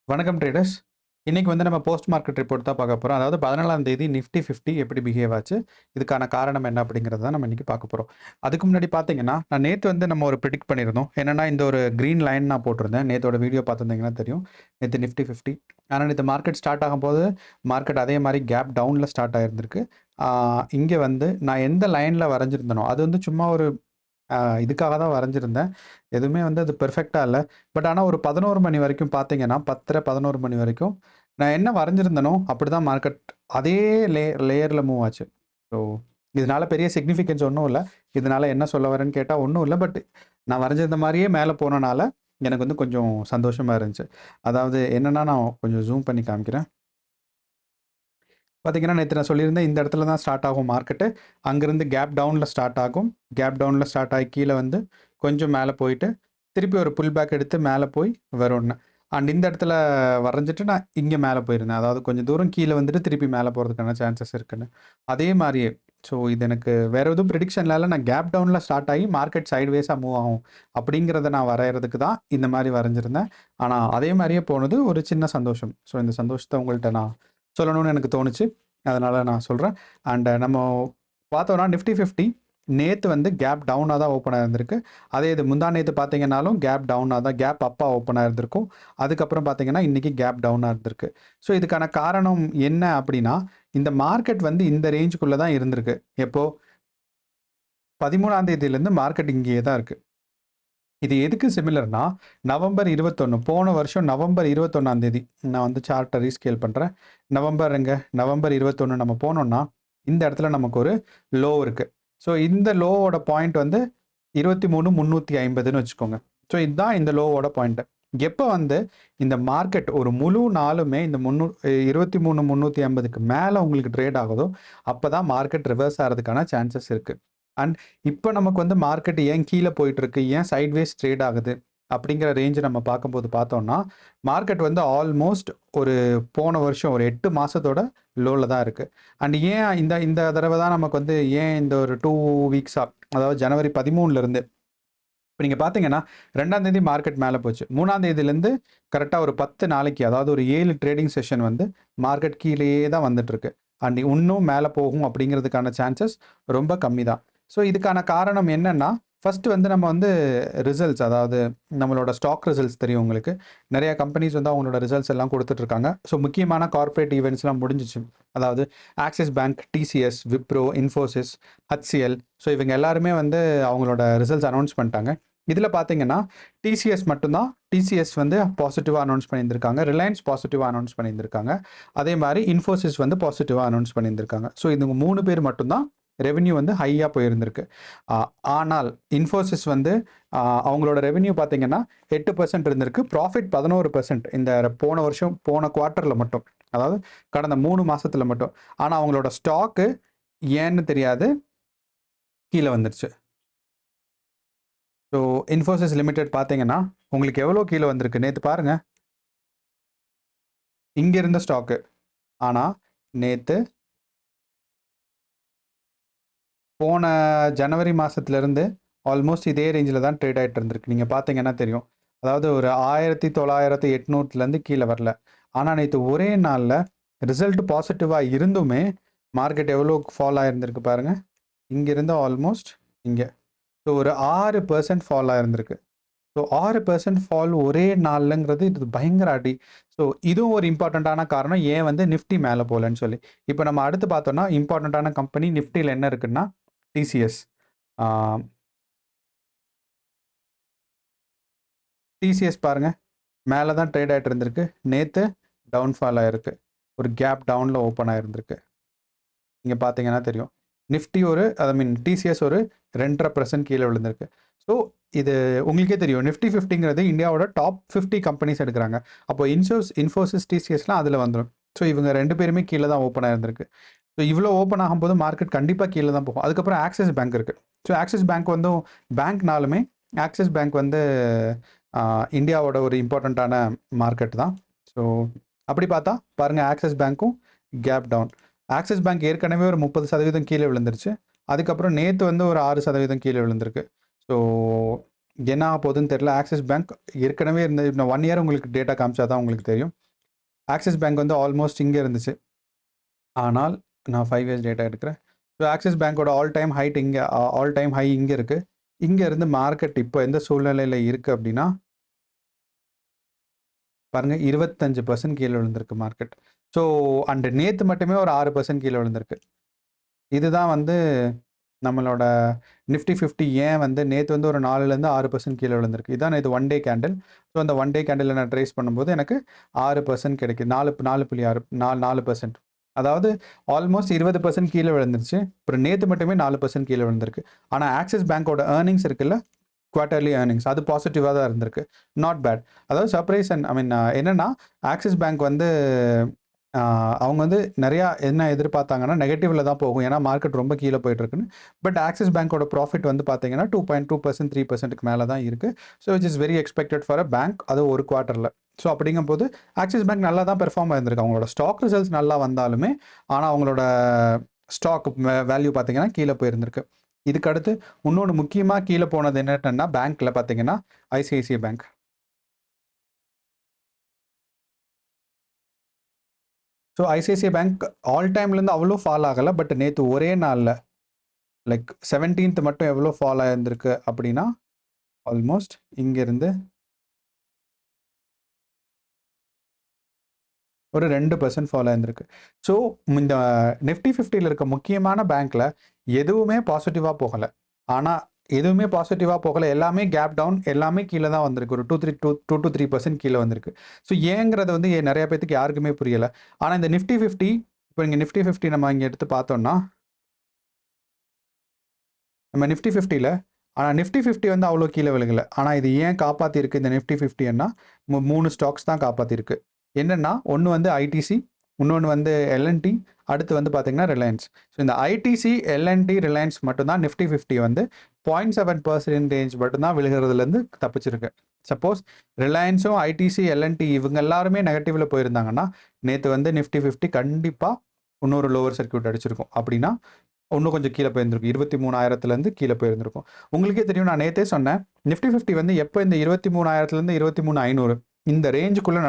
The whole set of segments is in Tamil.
வணக்கம் ட்ரேடர்ஸ். இன்னைக்கு வந்து நம்ம போஸ்ட் மார்க்கெட் ரிப்போர்ட் தான் பார்க்க போறோம். அதாவது 14ஆம் தேதி நிஃப்டி 50 எப்படி பிஹேவ் ஆச்சு? இதுக்கான காரணம் என்ன அப்படிங்கிறத தான் நம்ம இன்னைக்கு பார்க்க போறோம். அதுக்கு முன்னாடி பார்த்தீங்கன்னா, நான் நேத்து வந்து நம்ம ஒரு பிரெடிக்ட் பண்ணியிருந்தோம். என்னன்னா இந்த ஒரு கிரீன் லைன் நான் போட்டிருந்தேன். நேத்தோட வீடியோ பார்த்திருந்தீங்கன்னா தெரியும். நேத்து நிஃப்டி 50. ஆனா நேத்து மார்க்கெட் ஸ்டார்ட் ஆகும்போது, மார்க்கெட் அதே மாரி கேப் டவுன்ல ஸ்டார்ட் ஆயிருந்திருக்கு. இங்க வந்து நான் எந்த லைன்ல வரைஞ்சிருந்தேனோ, அது வந்து சும்மா ஒரு இதுக்காக தான் வரைஞ்சிருந்தேன். எதுவுமே வந்து அது பெர்ஃபெக்ட்டா இல்ல. பட் ஆனா ஒரு 11 மணி வரைக்கும் பார்த்தீங்கன்னா, 10:30, 11 மணி வரைக்கும் நான் என்ன வரைஞ்சிருந்தேனோ, அப்படிதான் மார்க்கெட் அதே லேயர்ல மூவ் ஆச்சு. ஸோ, இதனால பெரிய சிக்னிஃபிகன்ஸ் ஒண்ணும் இல்ல. இதனால என்ன சொல்ல வரேன்னு கேட்டா ஒண்ணும் இல்ல. பட் நான் வரைஞ்சிருந்த மாரியே மேல போனனால, எனக்கு வந்து கொஞ்சம் சந்தோஷமா இருந்துச்சு. அதாவது என்னன்னா, நான் கொஞ்சம் ஜூம் பண்ணி காமிக்கிறேன். பார்த்தீங்கன்னா, நேத்து நான் சொல்லியிருந்தேன், இந்த இடத்துல தான் ஸ்டார்ட் ஆகும் மார்க்கெட்டு. அங்கருந்து கேப் டவுன்ல ஸ்டார்ட் ஆகும். கேப் டவுன்ல ஸ்டார்ட் ஆகி கீழ வந்து கொஞ்சம் மேல போயிட்டு, திருப்பி ஒரு புல் பேக் எடுத்து மேல போய் வரும்னு. அண்ட் இந்த இடத்துல வரைஞ்சிட்டு நான் இங்க மேல போயிருந்தேன். அதாவது கொஞ்சம் தூரம் கீழ வந்துட்டு திருப்பி மேல போறதுக்கான சான்சஸ் இருக்குன்னு. அதே மாரியே ஸோ இது எனக்கு வேற எதுவும் ப்ரிடிக்ஷன்ல இல்ல. நான் கேப் டவுன்ல ஸ்டார்ட் ஆகி மார்க்கெட் சைட்வேஸா மூவ் ஆகும். அப்படிங்கிறத நான் வரையறதுக்கு தான் இந்த மாரி வரைஞ்சிருந்தேன். ஆனா அதே மாரியே போனது ஒரு சின்ன சந்தோஷம். ஸோ இந்த சந்தோஷத்த உங்கள்ட்ட நான் சொல்லணும்னு எனக்கு தோணுச்சு. அதனால நான் சொல்றேன். அண்ட் நம்ம பார்த்தோம்னா நிஃப்டி 50 நேத்து வந்து கேப் டவுனா தான் ஓப்பன் ஆயிருந்திருக்கு. அதே இது முந்தா நேத்து பார்த்தீங்கன்னாலும் கேப் டவுனா தான் கேப் அப்பா ஓப்பன் ஆயிருந்திருக்கும். அதுக்கப்புறம் பார்த்தீங்கன்னா, இன்னைக்கு கேப் டவுனா இருந்திருக்கு. ஸோ இதுக்கான காரணம் என்ன அப்படின்னா, இந்த மார்க்கெட் வந்து இந்த ரேஞ்சுக்குள்ள தான் இருந்திருக்கு. எப்போ 13ஆம் தேதியிலேருந்து மார்க்கெட் இங்கேயே தான் இருக்கு. இது எதுக்கு சிமிலர்னா, நவம்பர் 21 போன வருஷம் நவம்பர் 21ஆம் தேதி நான் வந்து சார்ட்ட ரீஸ்கேல் பண்றேன். நவம்பர் 21 நம்ம போனோம்னா, இந்த இடத்துல நமக்கு ஒரு லோ இருக்கு. ஸோ இந்த லோவோட பாயிண்ட் வந்து 23,350ன்னு வச்சுக்கோங்க. ஸோ இதுதான் இந்த லோவோட பாயிண்ட். எப்ப வந்து இந்த மார்க்கெட் ஒரு முழு நாளுமே இந்த 23,350க்கு மேல உங்களுக்கு ட்ரேட் ஆகுதோ, அப்பதான் மார்க்கெட் ரிவர்ஸ் ஆறதுக்கான சான்சஸ் இருக்கு. அண்ட் இப்ப நமக்கு வந்து மார்க்கெட் ஏன் கீழ போயிட்டுருக்கு? ஏன் சைட்வேஸ் ட்ரேட் ஆகுது? அப்படிங்கிற ரேஞ்ச் நம்ம பார்க்கும்போது பார்த்தோம்னா, மார்க்கெட் வந்து ஆல்மோஸ்ட் ஒரு போன வருஷம் ஒரு 8 மாசத்தோட லோல தான் இருக்கு. அண்ட் ஏன் இந்த இந்த தடவ தான் நமக்கு வந்து ஏன் இந்த ஒரு 2 வீக்ஸா அதாவது ஜனவரி 13லருந்து இப்ப நீங்க பார்த்தீங்கன்னா, 2ஆம் தேதி மார்க்கெட் மேல போச்சு. 3ஆம் தேதியிலேருந்து கரெக்ட்டா ஒரு 10 நாளைக்கு அதாவது ஒரு 7 ட்ரேடிங் செஷன் வந்து மார்க்கெட் கீழயே தான் வந்துட்டுருக்கு. அண்ட் இன்னும் மேல போகும் அப்படிங்கிறதுக்கான சான்சஸ் ரொம்ப கம்மி தான். ஸோ இதுக்கான காரணம் என்னன்னா, ஃபர்ஸ்ட் வந்து நம்ம வந்து ரிசல்ட்ஸ் அதாவது நம்மளோட ஸ்டாக் ரிசல்ட்ஸ் தெரியும் உங்களுக்கு. நெறைய கம்பெனிஸ் வந்து அவங்களோட ரிசல்ட்ஸ் எல்லாம் குடுத்துட்டுருக்காங்க. ஸோ முக்கியமான கார்ப்பரேட் ஈவென்ட்ஸ்லாம் முடிஞ்சுச்சு. அதாவது axis bank, TCS, Wipro, Infosys, HCL so இவங்க எல்லாருமே வந்து அவங்களோட ரிசல்ட்ஸ் அனௌன்ஸ் பண்ணிட்டாங்க. இதில பார்த்தீங்கன்னா, டிசிஎஸ் மட்டும் தான் டிசிஎஸ் வந்து பாசிட்டிவா அனௌன்ஸ் பண்ணியிருந்திருக்காங்க. ரிலையன்ஸ் பாசிட்டிவா அனௌன்ஸ் பண்ணியிருந்திருக்காங்க. அதே மாரி இன்ஃபோசிஸ் வந்து பாசிட்டிவா அனௌன்ஸ் பண்ணியிருந்திருக்காங்க. ஸோ இவங்க 3 பேர் மட்டும் தான் ரெவென்யூ வந்து ஹையா போயிருந்திருக்கு. அ ஆனால் இன்ஃபோசிஸ் வந்து அவங்களோட ரெவென்யூ பார்த்தீங்கன்னா 8% இருந்திருக்கு. ப்ராஃபிட் 11% இந்த போன வருஷம் போன குவார்ட்டர்ல மட்டும். அதாவது கடந்த 3 மாசத்துல மட்டும். ஆனா அவங்களோட ஸ்டாக்கு ஏன்னு தெரியாது. கீழ வந்துருச்சு. ஸோ இன்ஃபோசிஸ் லிமிடெட் பார்த்தீங்கன்னா, உங்களுக்கு எவ்வளோ கீழ வந்திருக்கு? நேத்து பாருங்க. இங்க இருந்த ஸ்டாக்கு. ஆனா நேத்து போன ஜனவரி மாசத்துலருந்து ஆல்மோஸ்ட் இதே ரேஞ்சில தான் ட்ரேட் ஆயிட்டு இருந்திருக்கு. நீங்க பார்த்தீங்கன்னா தெரியும். அதாவது ஒரு 1900, 800லேருந்து கீழ வரல. ஆனா நேத்து ஒரே நாள்ல ரிசல்ட் பாசிட்டிவா இருந்துமே, மார்க்கெட் எவ்வளோ ஃபால் ஆயிருந்திருக்கு பாருங்க. இங்க இருந்து ஆல்மோஸ்ட் இங்க. ஸோ ஒரு 6% ஃபால் ஆயிருந்திருக்கு. ஸோ 6% ஃபால் ஒரே நாள்லங்கிறது இது பயங்கர அடி. ஸோ இதுவும் ஒரு இம்பார்ட்டன்ட்டான காரணம் ஏன் வந்து நிஃப்டி மேல போலன்னு சொல்லி. இப்ப நம்ம அடுத்து பார்த்தோம்னா, இம்பார்ட்டன்ட்டான கம்பெனி நிஃப்டில என்ன இருக்குன்னா, டிசிஎஸ். ஆ டிசிஎஸ் பாருங்க. மேல தான் ட்ரேட் ஆயிட்டு இருந்திருக்கு. நேத்து டவுன் ஃபால் ஆயிருக்கு. ஒரு கேப் டவுன்ல ஓப்பன் ஆயிருந்திருக்கு. இங்க பார்த்தீங்கன்னா தெரியும். நிஃப்டி ஒரு ஐ மீன் டிசிஎஸ் ஒரு 2.5% கீழ விழுந்திருக்கு. ஸோ இது உங்களுக்கே தெரியும். நிஃப்டி 50ங்கிறது இந்தியாவோட டாப் 50 கம்பெனிஸ் எடுக்குறாங்க. அப்போ இன்ஃபோசிஸ், டிசிஎஸ்லாம் அதுல வந்துரும். ஸோ இவங்க 2 பேருமே கீழ தான் ஓப்பன் ஆயிருந்திருக்கு. ஸோ இவ்ளோ ஓப்பன் ஆகும்போது மார்க்கெட் கண்டிப்பா கீழ தான் போகும். அதுக்கப்புறம் ஆக்சிஸ் பேங்க் இருக்கு. ஸோ ஆக்சிஸ் பேங்க் வந்து பேங்க்னாலுமே ஆக்சிஸ் பேங்க் வந்து இந்தியாவோட ஒரு இம்பார்ட்டன்ட்டான மார்க்கெட் தான். ஸோ அப்படி பார்த்தா பாருங்க ஆக்சிஸ் பேங்க்கும் கேப் டவுன். ஆக்சிஸ் பேங்க் ஏற்கனவே ஒரு 30% கீழ விழுந்துருச்சு. அதுக்கப்புறம் நேத்து வந்து ஒரு 6% கீழ விழுந்திருக்கு. ஸோ என்ன ஆக போகுதுன்னு தெரியல. ஆக்சிஸ் பேங்க் ஏற்கனவே இருந்த இன்னும் 1 இயர் உங்களுக்கு டேட்டா காமிச்சா தான் உங்களுக்கு தெரியும். ஆக்சிஸ் பேங்க் வந்து ஆல்மோஸ்ட் இங்கே இருந்துச்சு. ஆனால் நான் 5 இயர்ஸ் டேட்டா எடுக்கிறேன். ஸோ ஆக்சிஸ் பேங்கோட ஆல் டைம் ஹை இங்கே இருக்குது. இங்கே இருந்து மார்க்கெட் இப்போ எந்த சூழ்நிலையில் இருக்குது அப்படின்னா பாருங்கள் 25% கீழே விழுந்திருக்கு மார்க்கெட். ஸோ அண்ட் நேற்று மட்டுமே ஒரு 6% கீழே விழுந்திருக்கு. இதுதான் வந்து நம்மளோட நிஃப்டி 50 ஏன் வந்து நேற்று வந்து ஒரு 4லேருந்து 6% கீழே விழுந்திருக்கு. இதான் இது 1 டே கேண்டில். ஸோ அந்த 1 டே கேண்டில் நான் ட்ரேஸ் பண்ணும்போது எனக்கு 6% கிடைக்குது. 4.6 அதாவது ஆல்மோஸ்ட் 20% கீழே விழுந்துருச்சு. அப்புறம் நேற்று மட்டுமே 4% கீழே விழுந்திருக்கு. ஆனால் ஆக்சிஸ் பேங்கோட ஏர்னிங்ஸ் இருக்குல்ல, குவார்ட்டர்லி ஏர்னிங்ஸ் அது பாசிட்டிவாக தான் இருந்திருக்கு. Not bad. அதாவது சர்ப்ரைஸ் அண்ட் என்னென்னா ஆக்சிஸ் பேங்க் வந்து அவங்க வந்து நிறையா என்ன எதிர்பார்த்தாங்கன்னா நெகட்டிவில் தான் போகும், ஏன்னா மார்க்கெட் ரொம்ப கீழே போயிட்டுருக்குன்னு. பட் ஆக்சிஸ் பேங்கோட ப்ராஃபிட் வந்து பார்த்தீங்கன்னா 2.2% 3%க்கு மேலே தான் இருக்குது. So which is very expected for a bank, அது ஒரு குவார்ட்டரில். ஸோ அப்படிங்கும்போது ஆக்சிஸ் பேங்க் நல்லா தான் பெர்ஃபார்ம் ஆயிருந்திருக்கு. அவங்களோட ஸ்டாக் ரிசல்ட்ஸ் நல்லா வந்தாலுமே ஆனால் அவங்களோட ஸ்டாக் வேல்யூ பார்த்தீங்கன்னா கீழே போயிருந்திருக்கு. இதுக்கடுத்து இன்னொன்று முக்கியமாக கீழே போனது என்னன்னா பேங்க்கில் பார்த்தீங்கன்னா ICICI Bank. So ICICI Bank all டைம்லேருந்து அவ்வளோ ஃபால் ஆகலை. பட் நேற்று ஒரே நாளில் லைக் 17th மட்டும் எவ்வளோ ஃபால் ஆயிருந்திருக்கு அப்படின்னா ஆல்மோஸ்ட் இங்கேருந்து ஒரு 2% ஃபால் ஆயிருந்திருக்கு. ஸோ இந்த நிஃப்டி 50ல் இருக்க முக்கியமான பேங்க்கில் எதுவுமே பாசிட்டிவாக போகலை. ஆனால் எதுவுமே பாசிட்டிவாக போகலை, எல்லாமே கேப் டவுன், எல்லாமே கீழே தான் வந்திருக்கு. ஒரு 2 to 3% கீழே வந்திருக்கு. ஸோ ஏங்கிறது வந்து நிறைய பேத்துக்கு யாருக்குமே புரியலை. ஆனால் இந்த நிஃப்டி 50 இப்போ இங்கே நிஃப்டி 50 நம்ம இங்கே எடுத்து பார்த்தோம்னா நம்ம நிஃப்டி 50ல் ஆனால் நிஃப்டி 50 வந்து அவ்வளோ கீழே விழுகலை. ஆனால் இது ஏன் காப்பாற்றிருக்கு இந்த நிஃப்டி 50ன்னா 3 ஸ்டாக்ஸ் தான் காப்பாற்றிருக்கு. என்னென்னா ஒன்று வந்து ஐடிசி, இன்னொன்று வந்து எல்என்டி, அடுத்து வந்து பார்த்தீங்கன்னா ரிலையன்ஸ். ஸோ இந்த ஐடிசி, எல்என்டி, ரிலையன்ஸ் மட்டும்தான் நிஃப்டி 50 வந்து 0.7% மட்டும்தான் விழுகிறதுலேருந்து தப்பிச்சிருக்கு. சப்போஸ் ரிலையன்ஸும் ஐடிசி, எல்என்டி இவங்க எல்லாருமே நெகட்டிவில் போயிருந்தாங்கன்னா நேற்று வந்து நிஃப்டி 50 கண்டிப்பாக இன்னொரு லோவர் சர்க்யூட் அடிச்சிருக்கும். அப்படின்னா இன்னும் கொஞ்சம் கீழே போயிருந்திருக்கும். 23,000லேருந்து கீழே போயிருந்திருக்கும். உங்களுக்கே தெரியும், நான் நேற்றே சொன்னேன் நிஃப்டி 50 வந்து எப்போ இந்த 23,000லேருந்து 23,500 இந்த ரேஞ்சுக்குள்ளே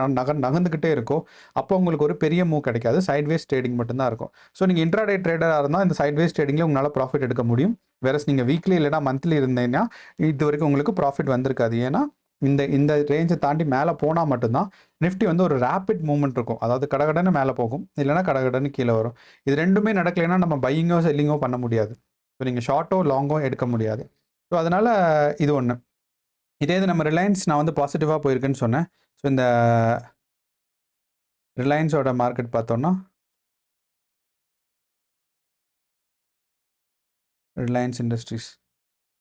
நகர்ந்துக்கிட்டே இருக்கும், அப்போ உங்களுக்கு ஒரு பெரிய மூவ் கிடைக்காது. சைட்வேஸ் ட்ரேடிங் மட்டும்தான் இருக்கும். ஸோ நீங்கள் இன்ட்ராடே ட்ரேடராக இருந்தால் இந்த சைட்வேஸ் ட்ரேடிங்கில் உங்களால் ப்ராஃபிட் எடுக்க முடியும். வேறஸ் நீங்கள் வீக்லி இல்லைனா மந்த்லி இருந்தீங்கன்னா இது வரைக்கும் உங்களுக்கு ப்ராஃபிட் வந்திருக்காது. ஏன்னா இந்த ரேஞ்சை தாண்டி மேலே போனால் மட்டும்தான் நிஃப்டி வந்து ஒரு ரேப்பிட் மூவ்மெண்ட் இருக்கும். அதாவது கடகடன்னு மேலே போகும், இல்லைனா கடகடன்னு கீழே வரும். இது ரெண்டுமே நடக்கலைன்னா நம்ம பையிங்கோ செல்லிங்கோ பண்ண முடியாது. ஸோ நீங்கள் ஷார்ட்டோ லாங்கோ எடுக்க முடியாது. ஸோ அதனால் இது ஒன்று. இதே இது நம்ம ரிலையன்ஸ் நான் வந்து பாசிட்டிவாக போயிருக்குன்னு சொன்னேன். ஸோ இந்த ரிலையன்ஸோட மார்க்கெட் பார்த்தோன்னா ரிலையன்ஸ் இண்டஸ்ட்ரீஸ்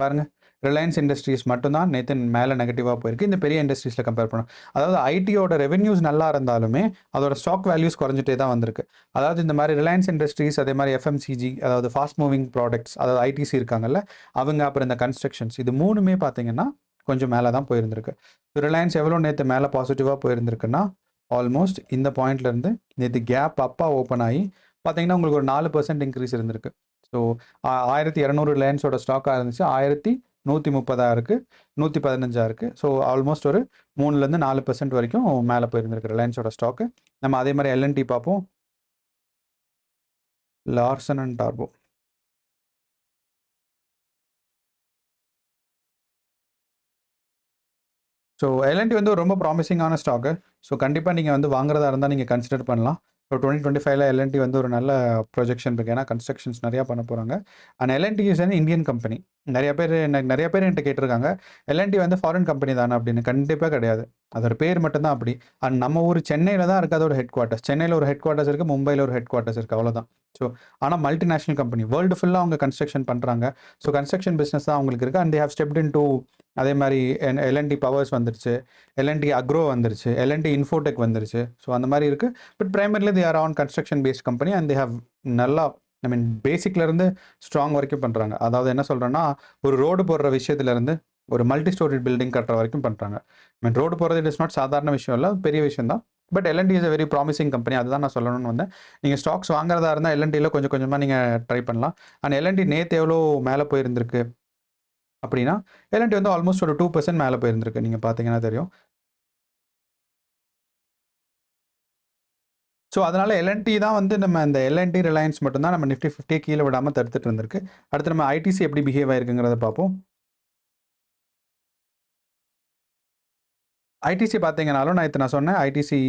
பாருங்கள், ரிலையன்ஸ் இண்டஸ்ட்ரீஸ் மட்டும்தான் நேற்று மேலே நெகட்டிவாக போயிருக்கு இந்த பெரிய இண்டஸ்ட்ரீஸில் கம்பேர் பண்ணோம். அதாவது ஐடியோட ரெவென்யூஸ் நல்லா இருந்தாலுமே அதோட ஸ்டாக் வேல்யூஸ் குறைஞ்சிட்டே தான் வந்திருக்கு. அதாவது இந்த மாதிரி ரிலையன்ஸ் இண்டஸ்ட்ரீஸ், அதே மாதிரி எஃப்எம்சிஜி, அதாவது ஃபாஸ்ட் மூவிங் ப்ராடக்ட்ஸ், அதாவது ஐடிசி இருக்காங்கல்ல அவங்க, அப்புறம் இந்த கன்ஸ்ட்ரக்ஷன்ஸ், இது மூணுமே பார்த்தீங்கன்னா கொஞ்சம் மேலே தான் போயிருந்திருக்கு. ரிலையன்ஸ் எவ்வளோ நேற்று மேலே பாசிட்டிவாக போயிருந்திருக்குன்னா ஆல்மோஸ்ட் இந்த பாயிண்ட்லேருந்து நேற்று கேப் அப்பாக ஓப்பன் ஆகி பார்த்தீங்கன்னா உங்களுக்கு ஒரு 4% இன்க்ரீஸ் இருந்திருக்கு. ஸோ 1200 ரிலையன்ஸோட ஸ்டாக்காக இருந்துச்சு, 1130 இருக்குது, 115 இருக்குது. ஸோ ஆல்மோஸ்ட் ஒரு 3லேருந்து 4% வரைக்கும் மேலே போயிருந்திருக்கு ரிலையன்ஸோட ஸ்டாக்கு. நம்ம அதே மாதிரி எல்என்டி பார்ப்போம், லார்சன் அண்ட் டார்போ. ஸோ எல்என்டி வந்து ஒரு ரொம்ப ப்ராமிசிங்கான ஸ்டாக்கு. ஸோ கண்டிப்பாக நீங்கள் வந்து வாங்குறதா இருந்தால் நீங்கள் கன்சிடர் பண்ணலாம். ஸோ 2025 எல்என்டி வந்து ஒரு நல்ல ப்ரொஜெக்ஷன் இருக்குது, ஏன்னா கன்ஸ்ட்ரக்ஷன்ஸ் நிறையா பண்ண போகிறாங்க. அண்ட் எல்என்டி இஸ் வந்து இந்தியன் கம்பெனி. நிறைய பேர் என்கிட்ட கேட்டிருக்காங்க, எல்என்டி வந்து ஃபாரின் கம்பெனி தானே அப்படின்னு. கண்டிப்பாக கிடையாது, அதோட பேர் மட்டும்தான் அப்படி. அண்ட் நம்ம ஊர் சென்னையில் தான் இருக்குது அதோட ஹெட் குவார்ட்டர்ஸ். சென்னையில் ஒரு ஹெட் குவார்ட்டர்ஸ் இருக்குது, மும்பையில் ஒரு ஹெட் குவார்ட்டர்ஸ் இருக்குது, அவ்வளோதான். ஸோ ஆனால் மல்டிநேஷ்னல் கம்பெனி, வேர்ல்டு ஃபுல்லாக அவங்க கன்ஸ்ட்ரக்ஷன் பண்ணுறாங்க. ஸோ கன்ஸ்ட்ரக்ஷன் பிஸ்னஸ் தான் அவங்களுக்கு இருக்குது. And they have stepped into, அதே மாதிரி எல்என்டி பவர்ஸ் வந்துருச்சு, எல்என்டி அக்ரோ வந்துருச்சு, எல்என்டி இன்ஃபோடெக் வந்துருச்சு. ஸோ அந்த மாதிரி இருக்குது. But primarily they are on construction based company and they have நல்லா பேசிக்லேருந்து ஸ்ட்ராங் வரைக்கும் பண்ணுறாங்க. அதாவது என்ன சொல்கிறேன்னா, ஒரு ரோடு போடுற விஷயத்துலேருந்து ஒரு மல்டி ஸ்டோரி பில்டிங் கட்டுற வரைக்கும் பண்ணுறாங்க. ரோடு போகிறது இட் இஸ் நாட் சாதாரண விஷயம் இல்லை, பெரிய விஷயம் தான். But L and T is a very promising company, அதுதான் நான் சொல்லணும்னு வந்தேன். நீங்கள் ஸ்டாக்ஸ் வாங்குறதா இருந்தால் எல்என்டியில் கொஞ்சம் கொஞ்சமாக நீங்கள் ட்ரை பண்ணலாம். அண்ட் எல்என்டி நேற்று எவ்வளோ மேலே போயிருந்திருக்கு அப்படின்னா எல்என்டி வந்து ஆல்மோஸ்ட் ஒரு 2% மேலே போயிருந்திருக்கு. நீங்கள் பார்த்தீங்கன்னா தெரியும். ஸோ அதனால் எல்என்டி தான் வந்து நம்ம இந்த எல்என்டி ரிலையன்ஸ் மட்டும்தான் நம்ம நிஃப்டி 50 கீழே விடாமல் தடுத்துட்டு இருந்திருக்கு. அடுத்து நம்ம ஐடிசி எப்படி பிஹேவ் ஆயிருக்குங்கிறத பார்ப்போம். ஐடிசி பார்த்தீங்கனாலும் நான் சொன்னேன் ஐடிசி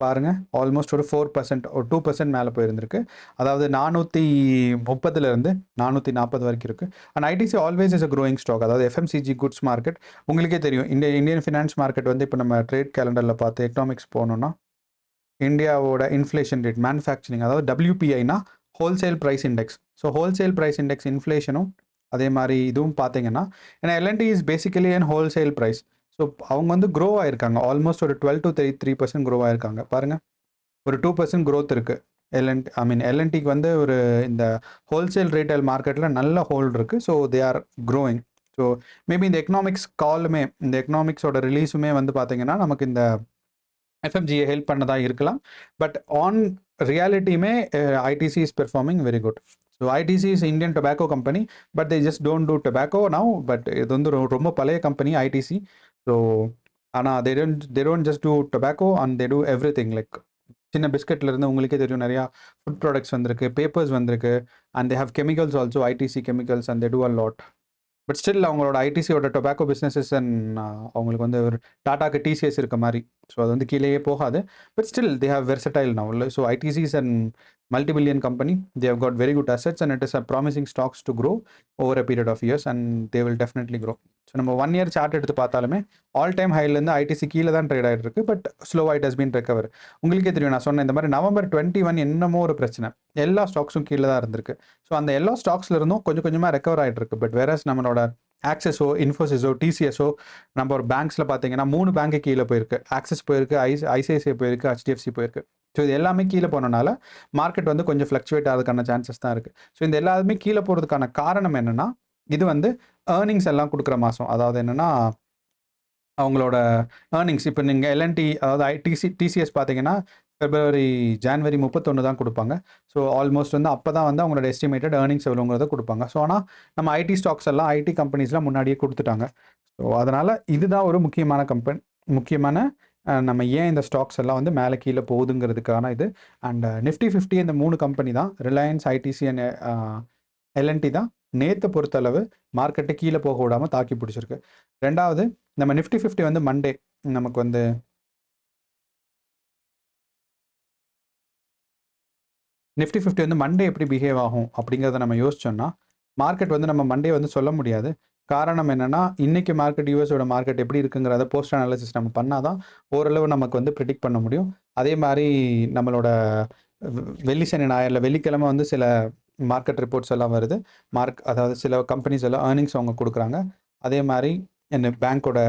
பாருங்கள் ஆல்மோஸ்ட் ஒரு 4% ஒரு 2% மேலே போயிருந்திருக்கு. அதாவது 430லேருந்து 440 வரைக்கும் இருக்குது. And ITC always is a growing stock. அதாவது எஃப்எம்சிஜி குட்ஸ் மார்க்கெட் உங்களுக்கே தெரியும். இந்தியன் ஃபினான்ஸ் மார்க்கெட் வந்து இப்போ நம்ம ட்ரேட் கேலண்டரில் பார்த்து எக்கனாமிக்ஸ் போகணுன்னா இந்தியாவோட இன்ஃப்ளேஷன் ரேட் மேனுஃபேக்சரிங் அதாவது டபிள்யூபிஐனா wholesale price index. So wholesale price index இன்ஃப்ளேஷனும் அதே மாதிரி இதுவும் பார்த்தீங்கன்னா ஏன்னா L and T is basically and wholesale price. So அவங்க வந்து க்ரோ ஆயிருக்காங்க. ஆல்மோஸ்ட் ஒரு 12 to 3% க்ரோ ஆயிருக்காங்க. பாருங்கள் ஒரு 2% க்ரோத் இருக்குது. எல்என்டிக்கு வந்து ஒரு இந்த ஹோல்சேல் ரீட்டைல் மார்க்கெட்டில் நல்ல ஹோல்டு இருக்குது. So they are growing. So maybe இந்த எக்கனாமிக்ஸ் காலுமே இந்த எக்கனாமிக்ஸோட ரிலீஸுமே வந்து பார்த்தீங்கன்னா நமக்கு இந்த எஃப்எம்ஜியை ஹெல்ப் பண்ணதாக இருக்கலாம். பட் ஆன் ரியாலிட்டியுமே ITC is performing very good. So ITC is Indian tobacco company. But they just don't do tobacco now. But இது வந்து ரொம்ப பழைய கம்பெனி ஐடிசி. ஸோ ஆனால் they don't just do tobacco and they do everything. Like சின்ன பிஸ்கெட்லேருந்து உங்களுக்கே தெரியும் நிறையா ஃபுட் ப்ராடக்ட்ஸ் வந்திருக்கு, பேப்பர்ஸ் வந்திருக்கு. And they have chemicals also, ITC chemicals, and they do a lot. But still அவங்களோட ஐடிசியோட டொபாக்கோ பிஸ்னஸஸ் அண்ட் அவங்களுக்கு வந்து ஒரு டாட்டாக்கு டிசிஎஸ் இருக்க மாதிரி. ஸோ அது வந்து கீழேயே போகாது. But still they have versatile now. So ITC's and multi-billion company, they have got very good assets and it is a promising stocks to grow over a period of years and they will definitely grow. So நம்ம 1 year சார்ட் எடுத்து பார்த்தாலுமே ஆல் டைம் ஹைலேருந்து ஐடிசி கீழே தான் ட்ரேட் ஆகிட்டு இருக்கு. பட் ஸ்லோவாக இட் ஹஸ் பீன் ரெக்கவர். உங்களுக்கே தெரியும் நான் சொன்ன இந்த மாதிரி November 21 என்னமோ ஒரு பிரச்சனை, எல்லா ஸ்டாக்ஸும் கீழே தான் இருந்திருக்கு. ஸோ அந்த எல்லா ஸ்டாக்ஸ்ல இருந்தும் கொஞ்சம் கொஞ்சமாக ரெக்கவர் ஆகிட்டு இருக்கு. பட் வேறஸ் நம்மளோட ஆக்சஸோ, இன்ஃபோசிஸோ, டிசிஎஸோ நம்ம ஒரு பேங்க்ஸில் பார்த்தீங்கன்னா 3 பேங்க்கு கீழே போயிருக்கு. ஆக்சிஸ் போயிருக்கு, ஐசிஐசிஐ போயிருக்கு, ஹெச்டிஎஃப்சி போயிருக்கு. ஸோ இது எல்லாமே கீழே போனனால மார்க்கெட் வந்து கொஞ்சம் ஃப்ளக்சுவேட் ஆகிறதுக்கான சான்சஸ் தான் இருக்குது. ஸோ இந்த எல்லாருமே கீழே போகிறதுக்கான காரணம் என்னென்னா இது வந்து ஏர்னிங்ஸ் எல்லாம் கொடுக்குற மாதம். அதாவது என்னென்னா அவங்களோட ஏர்னிங்ஸ் இப்போ நீங்கள் எல்என்டி அதாவது டிசிஎஸ் பார்த்தீங்கன்னா ஜனவரி 31 தான் கொடுப்பாங்க. ஸோ ஆல்மோஸ்ட் வந்து அப்போ தான் வந்து அவங்களோட எஸ்டிமேட்டட் ஏர்னிங்ஸ் எவ்வளோங்கிறத கொடுப்பாங்க. ஸோ ஆனால் நம்ம ஐடி ஸ்டாக்ஸ் எல்லாம் ஐடி கம்பெனிஸ்லாம் முன்னாடியே கொடுத்துட்டாங்க. ஸோ அதனால் இதுதான் ஒரு முக்கியமான நம்ம ஏன் இந்த ஸ்டாக்ஸ் எல்லாம் வந்து மேலே கீழே போகுதுங்கிறதுக்கான இது. அண்ட் நிஃப்டி 50 இந்த 3 கம்பெனி தான், ரிலையன்ஸ், ஐடிசி அண்ட் எல்என்டி தான் நேற்று பொறுத்தளவு மார்க்கெட்டை கீழே போக விடாமல் தாக்கி பிடிச்சிருக்கு. ரெண்டாவது நம்ம நிஃப்டி 50 வந்து மண்டே நமக்கு வந்து நிஃப்டி 50 வந்து மண்டே எப்படி பிஹேவ் ஆகும் அப்படிங்கிறத நம்ம யோசிச்சோம்னா மார்க்கெட் வந்து நம்ம மண்டே வந்து சொல்ல முடியாது. காரணம் என்னென்னா இன்றைக்கி மார்க்கெட் யூஎஸோட மார்க்கெட் எப்படி இருக்குங்கிறத போஸ்ட் அனாலிசிஸ் நம்ம பண்ணால் தான் ஓரளவு நமக்கு வந்து ப்ரிடிக்ட் பண்ண முடியும். அதே மாதிரி நம்மளோட வெள்ளி சனி ஞாயிறில் வெள்ளிக்கிழமை வந்து சில மார்க்கெட் ரிப்போர்ட்ஸ் எல்லாம் வருது. அதாவது சில கம்பெனிஸ் எல்லாம் ஏர்னிங்ஸ் அவங்க கொடுக்குறாங்க. அதே மாதிரி என்ன பேங்க்கோட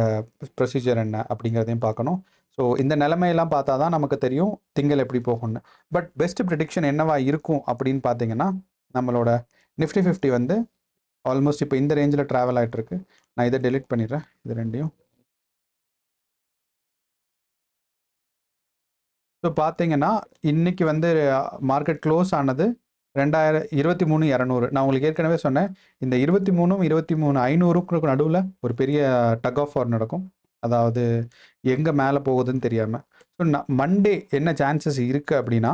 ப்ரொசீஜர் என்ன அப்படிங்கிறதையும் பார்க்கணும். ஸோ இந்த நிலைமையெல்லாம் பார்த்தா தான் நமக்கு தெரியும் திங்கள் எப்படி போகும்னு. பட் பெஸ்ட் ப்ரிடிக்ஷன் என்னவா இருக்கும் அப்படின்னு பார்த்தீங்கன்னா நம்மளோட நிஃப்டி 50 வந்து ஆல்மோஸ்ட் இப்போ இந்த ரேஞ்சில் ட்ராவல் ஆகிட்டு இருக்கு. நான் இதை டெலிட் பண்ணிடுறேன், இது ரெண்டையும். ஸோ பார்த்தீங்கன்னா இன்றைக்கி வந்து மார்க்கெட் க்ளோஸ் ஆனது 23,200. நான் உங்களுக்கு ஏற்கனவே சொன்னேன் இந்த 23,500க்கு நடுவில் ஒரு பெரிய டக் ஆஃப் வார் நடக்கும். அதாவது எங்கே மேலே போகுதுன்னு தெரியாமல். ஸோ மண்டே என்ன சான்சஸ் இருக்குது அப்படின்னா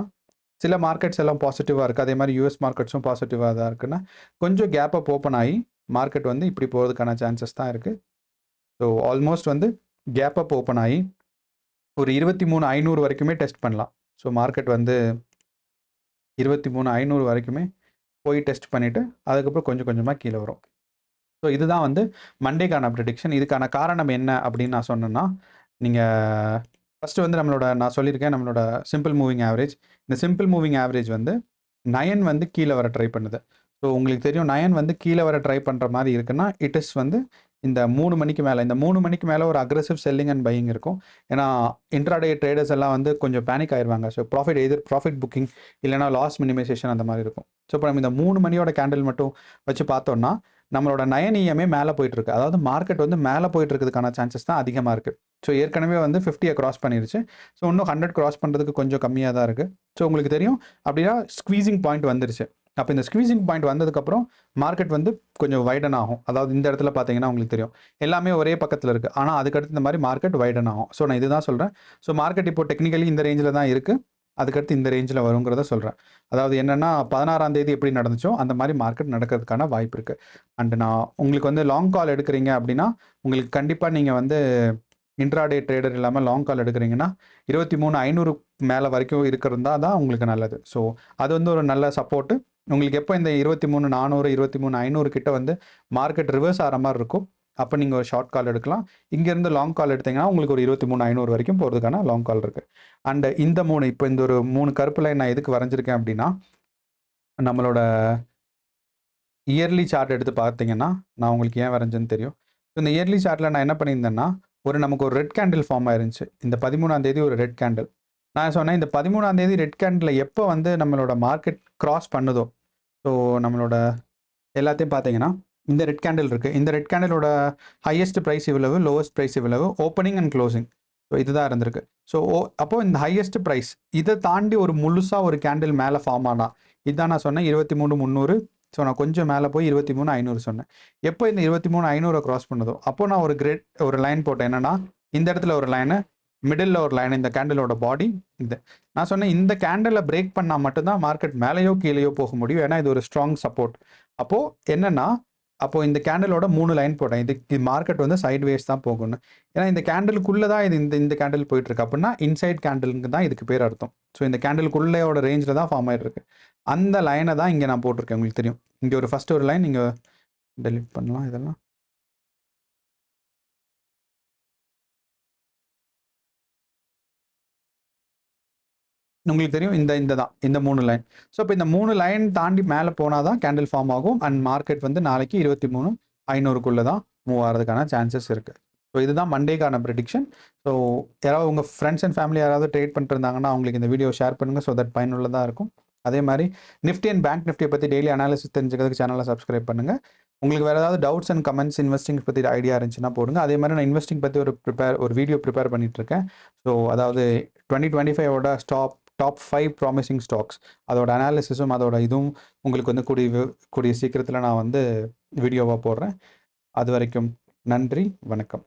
சில மார்க்கெட்ஸ் எல்லாம் பாசிட்டிவாக இருக்குது, அதே மாதிரி யூஎஸ் மார்க்கெட்ஸும் பாசிட்டிவாக தான் இருக்குன்னா கொஞ்சம் கேப் அப் ஓப்பன் ஆகி மார்க்கெட் வந்து இப்படி போகிறதுக்கான சான்சஸ் தான் இருக்குது. ஸோ ஆல்மோஸ்ட் வந்து கேப் அப் ஓப்பன் ஆகி ஒரு 23,500 வரைக்குமே டெஸ்ட் பண்ணலாம். ஸோ மார்க்கெட் வந்து 23,500 வரைக்குமே போய் டெஸ்ட் பண்ணிவிட்டு அதுக்கப்புறம் கொஞ்சம் கொஞ்சமாக கீழே வரும். ஸோ இதுதான் வந்து மண்டேக்கான ப்ரெடிக்ஷன். இதுக்கான காரணம் என்ன அப்படின்னு நான் சொன்னேன்னா நீங்கள் ஃபஸ்ட்டு வந்து நான் சொல்லியிருக்கேன் நம்மளோட சிம்பிள் மூவிங் ஆவரேஜ். இந்த சிம்பிள் மூவிங் ஆவரேஜ் வந்து 9 வந்து கீழே வர ட்ரை பண்ணுது. ஸோ உங்களுக்கு தெரியும் 9 வந்து கீழே வர ட்ரை பண்ணுற மாதிரி இருக்குன்னா இட் இஸ் வந்து இந்த 3 மணிக்கு மேலே ஒரு அக்ரெசிவ் செல்லிங் அண்ட் பையிங் இருக்கும். ஏன்னா இன்ட்ராடே ட்ரேடர்ஸ் எல்லாம் வந்து கொஞ்சம் பேனிக் ஆயிடுவாங்க. ஸோ ப்ராஃபிட் புக்கிங் இல்லைனா லாஸ் மினிமைசேஷன் அந்த மாதிரி இருக்கும். ஸோ இப்போ நம்ம இந்த 3 மணியோட கேண்டில் மட்டும் வச்சு பார்த்தோம்னா நம்மளோட 9 மேலே போயிட்டுருக்கு. அதாவது மார்க்கெட் வந்து மேலே போயிட்டு இருக்கிறதுக்கான சான்சஸ் தான் அதிகமாக இருக்குது. ஸோ ஏற்கனவே வந்து 50 கிராஸ் பண்ணிருச்சு. ஸோ இன்னும் 100 கிராஸ் பண்ணுறதுக்கு கொஞ்சம் கம்மியாக தான் இருக்குது. ஸோ உங்களுக்கு தெரியும் அப்படின்னா ஸ்குவீசிங் பாயிண்ட் வந்துருச்சு. அப்போ இந்த ஸ்குவீசிங் பாயிண்ட் வந்ததுக்கப்புறம் மார்க்கெட் வந்து கொஞ்சம் வைடன் ஆகும். அதாவது இந்த இடத்துல பார்த்தீங்கன்னா உங்களுக்கு தெரியும் எல்லாமே ஒரே பக்கத்தில் இருக்குது, ஆனால் அதுக்கடுத்து இந்த மாதிரி மார்க்கெட் வைடன் ஆகும். ஸோ நான் இதுதான் சொல்கிறேன். ஸோ மார்க்கெட் இப்போ டெக்னிக்கலி இந்த ரேஞ்சில் தான் இருக்குது, அதுக்கடுத்து இந்த ரேஞ்சில் வருங்கிறத சொல்கிறேன். அதாவது என்னென்னா 16ஆம் தேதி எப்படி நடந்துச்சோ அந்த மாதிரி மார்க்கெட் நடக்கிறதுக்கான வாய்ப்பு இருக்குது. அண்டு நான் உங்களுக்கு வந்து லாங் கால் எடுக்கிறீங்க அப்படின்னா உங்களுக்கு கண்டிப்பாக நீங்கள் வந்து இன்ட்ராடே ட்ரேடர் இல்லாமல் லாங் கால் எடுக்கிறீங்கன்னா 23,500 மேலே வரைக்கும் இருக்கிறதா தான் உங்களுக்கு நல்லது. ஸோ அது வந்து ஒரு நல்ல சப்போர்ட்டு. உங்களுக்கு எப்போ இந்த 23,400 23,500 கிட்ட வந்து மார்க்கெட் ரிவர்ஸ் ஆகிற மாதிரி இருக்கும், அப்போ நீங்கள் ஒரு ஷார்ட் கால் எடுக்கலாம். இங்கேருந்து லாங் கால் எடுத்தீங்கன்னா உங்களுக்கு ஒரு 23,500 வரைக்கும் போகிறதுக்கான லாங் கால் இருக்குது. அண்டு இந்த இப்போ இந்த ஒரு 3 கருப்பு லைன் நான் எதுக்கு வரைஞ்சிருக்கேன் அப்படின்னா, நம்மளோட இயர்லி சார்ட் எடுத்து பார்த்தீங்கன்னா நான் உங்களுக்கு ஏன் வரைஞ்சேன்னு தெரியும். இந்த இயர்லி சார்ட்டில் நான் என்ன பண்ணியிருந்தேன்னா, நமக்கு ஒரு ரெட் கேண்டில் ஃபார்ம் ஆயிருந்துச்சு. இந்த 13ஆம் தேதி ஒரு ரெட் கேண்டில். நான் சொன்னேன் இந்த 13ஆம் தேதி ரெட் கேண்டில் எப்போ வந்து நம்மளோட மார்க்கெட் கிராஸ் பண்ணுதோ, ஸோ நம்மளோட எல்லாத்தையும் பார்த்தீங்கன்னா இந்த ரெட் கேண்டில் இருக்குது. இந்த ரெட் கேண்டிலோட ஹையஸ்ட் ப்ரைஸ் இவ்வளவு, லோவஸ்ட் ப்ரைஸ் இவ்வளவு, ஓப்பனிங் அண்ட் க்ளோசிங். ஸோ இதுதான் இருந்திருக்கு. ஸோ அப்போது இந்த ஹையஸ்ட் ப்ரைஸ் இதை தாண்டி ஒரு முழுசாக ஒரு கேண்டில் மேலே ஃபார்ம் ஆனால், இதுதான் நான் சொன்னேன் 23,300. ஸோ நான் கொஞ்சம் மேலே போய் 23,500 சொன்னேன். எப்போ இந்த 23,500 கிராஸ் பண்ணதோ அப்போ நான் ஒரு லைன் போட்டேன். என்னென்னா இந்த இடத்துல ஒரு லைனு, மிடில் ஒரு லைன், இந்த கேண்டிலோட பாடி இது. நான் சொன்னேன் இந்த கேண்டிலை பிரேக் பண்ணால் மட்டும்தான் மார்க்கெட் மேலேயோ கீழேயோ போக முடியும், ஏன்னா இது ஒரு ஸ்ட்ராங் சப்போர்ட். அப்போது என்னென்னா அப்போது இந்த கேண்டிலோட 3 லைன் போட்டேன். இதுக்கு மார்க்கெட் வந்து சைட்வேஸ் தான் போகணும், ஏன்னா இந்த கேண்டிலுக்குள்ளே தான் இது இந்த கேண்டில் போயிட்டுருக்கு. அப்படின்னா இன்சைட் கேண்டிலுக்கு தான் இதுக்கு பேர் அர்த்தம். ஸோ இந்த கேண்டிலுக்குள்ளேயோட ரேஞ்சில் தான் ஃபார்ம் ஆகிட்டு இருக்கு. அந்த லைனை தான் இங்கே நான் போட்டிருக்கேன். உங்களுக்கு தெரியும் இங்கே ஒரு ஃபஸ்ட்டு ஒரு லைன், நீங்கள் டெலிட் பண்ணலாம் இதெல்லாம். உங்களுக்கு தெரியும் இந்த 3 லைன். ஸோ இப்போ இந்த 3 லைன் தாண்டி மேலே போனால் தான் கேண்டில் ஃபார்ம் ஆகும். அண்ட் மார்க்கெட் வந்து நாளைக்கு 23,500க்குள்ளே தான் மூவ் ஆகிறதுக்கான சான்சஸ் இருக்குது. ஸோ இதுதான் மண்டேக்கான ப்ரெடிக்ஷன். ஸோ யாராவது உங்கள் ஃப்ரெண்ட்ஸ் அண்ட் ஃபேமிலி யாராவது ட்ரேட் பண்ணிருந்தாங்கன்னா அவங்களுக்கு இந்த வீடியோ ஷேர் பண்ணுங்கள். ஸோ தட் பயனுள்ளதாக இருக்கும். அதே மாதிரி நிஃப்டி அண்ட் பேங்க் நிஃப்டியை பற்றி டெய்லி அனாலிசிஸ் தெரிஞ்சுக்கிறதுக்கு சேனலை சப்ஸ்கிரைப் பண்ணுங்கள். உங்களுக்கு வேறு ஏதாவது டவுட்ஸ் அண்ட் கமெண்ட்ஸ் இன்வெஸ்டிங் பற்றி ஐடியா இருந்துச்சுன்னா போடுங்க. அதே மாதிரி நான் இன்வெஸ்டிங் பற்றி ஒரு வீடியோ ப்ரிப்பேர் பண்ணிகிட்ருக்கேன். ஸோ அதாவது 2025ஓட டாப் 5 ப்ராமிசிங் ஸ்டாக்ஸ், அதோட அனாலிசிஸும் அதோட இதுவும் உங்களுக்கு வந்து கூடிய சீக்கிரத்தில் நான் வந்து வீடியோவாக போடுறேன். அது வரைக்கும் நன்றி, வணக்கம்.